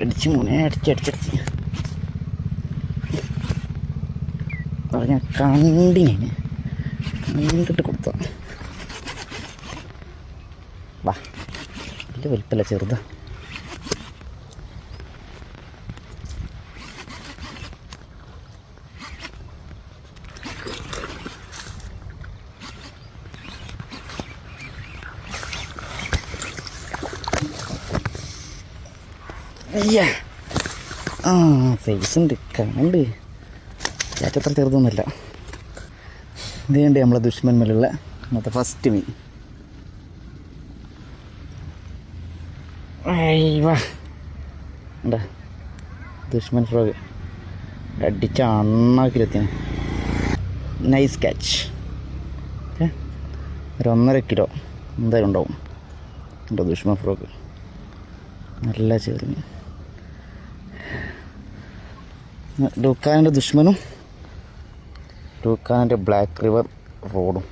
അടിച്ച് മുന്നേ അടിച്ചടിച്ച് ഞാൻ കണ്ടിട്ട് കൊടുത്ത വാ വലിയ വലിപ്പല്ല ചെറുതാ. അയ്യാ ആ സൈസ് ഉണ്ട്, കണ്ട് ഏറ്റത്ര ചെറുതൊന്നുമില്ല. ഇത് കണ്ട് നമ്മളെ ദുഷ്മൻ മേലുള്ള അന്നത്തെ ഫസ്റ്റ് മീൻ. വാ എന്താ ദുഷ്മൻ ഫ്രോഗ് അടിച്ച അണ്ണാക്കിലെത്തിന്. Nice catch. ഒരു 1.5 കിലോ എന്തായാലും ഉണ്ടാവും എൻ്റെ ദുഷ്മൻ ഫ്രോഗ്. നല്ല ചെറിയ ഡൂക്കാനിൻ്റെ ദുഷ്മനും ഡൂക്കാനിൻ്റെ ബ്ലാക്ക് റിവർ റോഡും